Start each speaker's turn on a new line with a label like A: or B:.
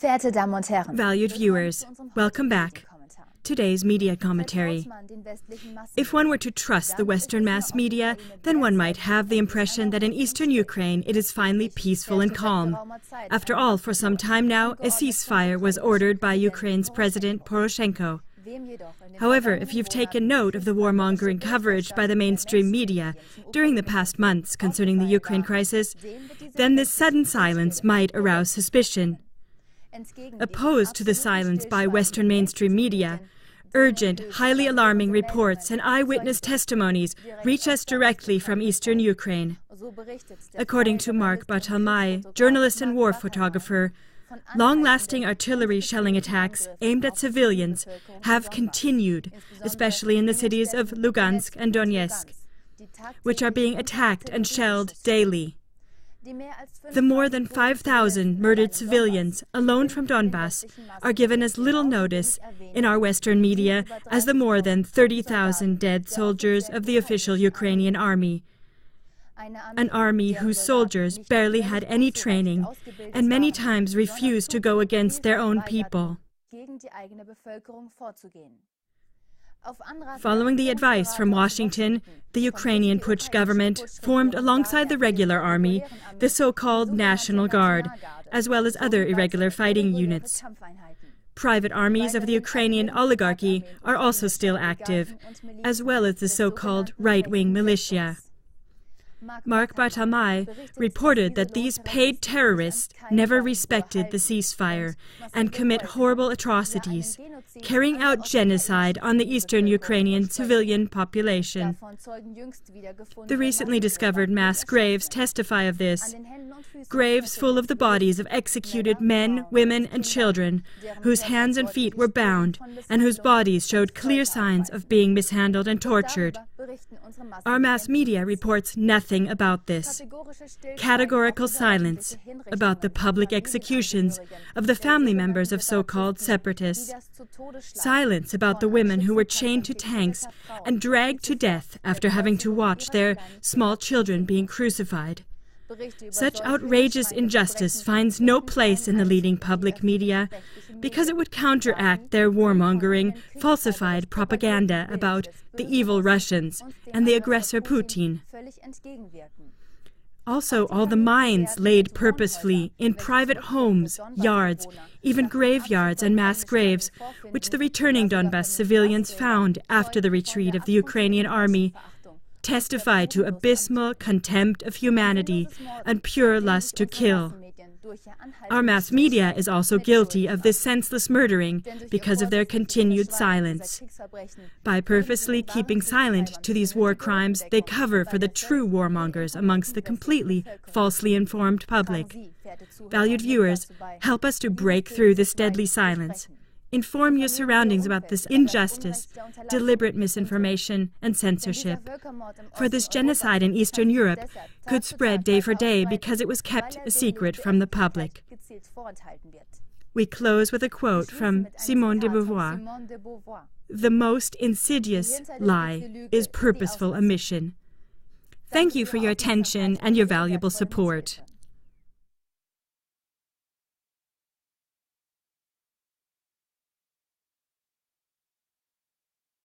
A: Valued viewers, welcome back. Today's media commentary. If one were to trust the Western mass media, then one might have the impression that in eastern Ukraine it is finally peaceful and calm. After all, for some time now, a ceasefire was ordered by Ukraine's President Poroshenko. However, if you've taken note of the warmongering coverage by the mainstream media during the past months concerning the Ukraine crisis, then this sudden silence might arouse suspicion. Opposed to the silence by Western mainstream media, urgent, highly alarming reports and eyewitness testimonies reach us directly from eastern Ukraine. According to Mark Bartalmai, journalist and war photographer, long-lasting artillery shelling attacks aimed at civilians have continued, especially in the cities of Lugansk and Donetsk, which are being attacked and shelled daily. The more than 5,000 murdered civilians alone from Donbass are given as little notice in our Western media as the more than 30,000 dead soldiers of the official Ukrainian army. An army whose soldiers barely had any training and many times refused to go against their own people. Following the advice from Washington, the Ukrainian Putsch government formed alongside the regular army the so-called National Guard, as well as other irregular fighting units. Private armies of the Ukrainian oligarchy are also still active, as well as the so-called right-wing militia. Mark Bartalmai reported that these paid terrorists never respected the ceasefire and commit horrible atrocities, carrying out genocide on the eastern Ukrainian civilian population. The recently discovered mass graves testify of this. Graves full of the bodies of executed men, women, and children, whose hands and feet were bound, and whose bodies showed clear signs of being mishandled and tortured. Our mass media reports nothing about this. Categorical silence about the public executions of the family members of so-called separatists. Silence about the women who were chained to tanks and dragged to death after having to watch their small children being crucified. Such outrageous injustice finds no place in the leading public media because it would counteract their warmongering, falsified propaganda about the evil Russians and the aggressor Putin. Also, all the mines laid purposefully in private homes, yards, even graveyards and mass graves, which the returning Donbass civilians found after the retreat of the Ukrainian army, testify to abysmal contempt of humanity and pure lust to kill. Our mass media is also guilty of this senseless murdering because of their continued silence. By purposely keeping silent to these war crimes, they cover for the true warmongers amongst the completely falsely informed public. Valued viewers, help us to break through this deadly silence. Inform your surroundings about this injustice, deliberate misinformation, and censorship. For this genocide in Eastern Europe could spread day for day because it was kept a secret from the public. We close with a quote from Simone de Beauvoir. The most insidious lie is purposeful omission. Thank you for your attention and your valuable support.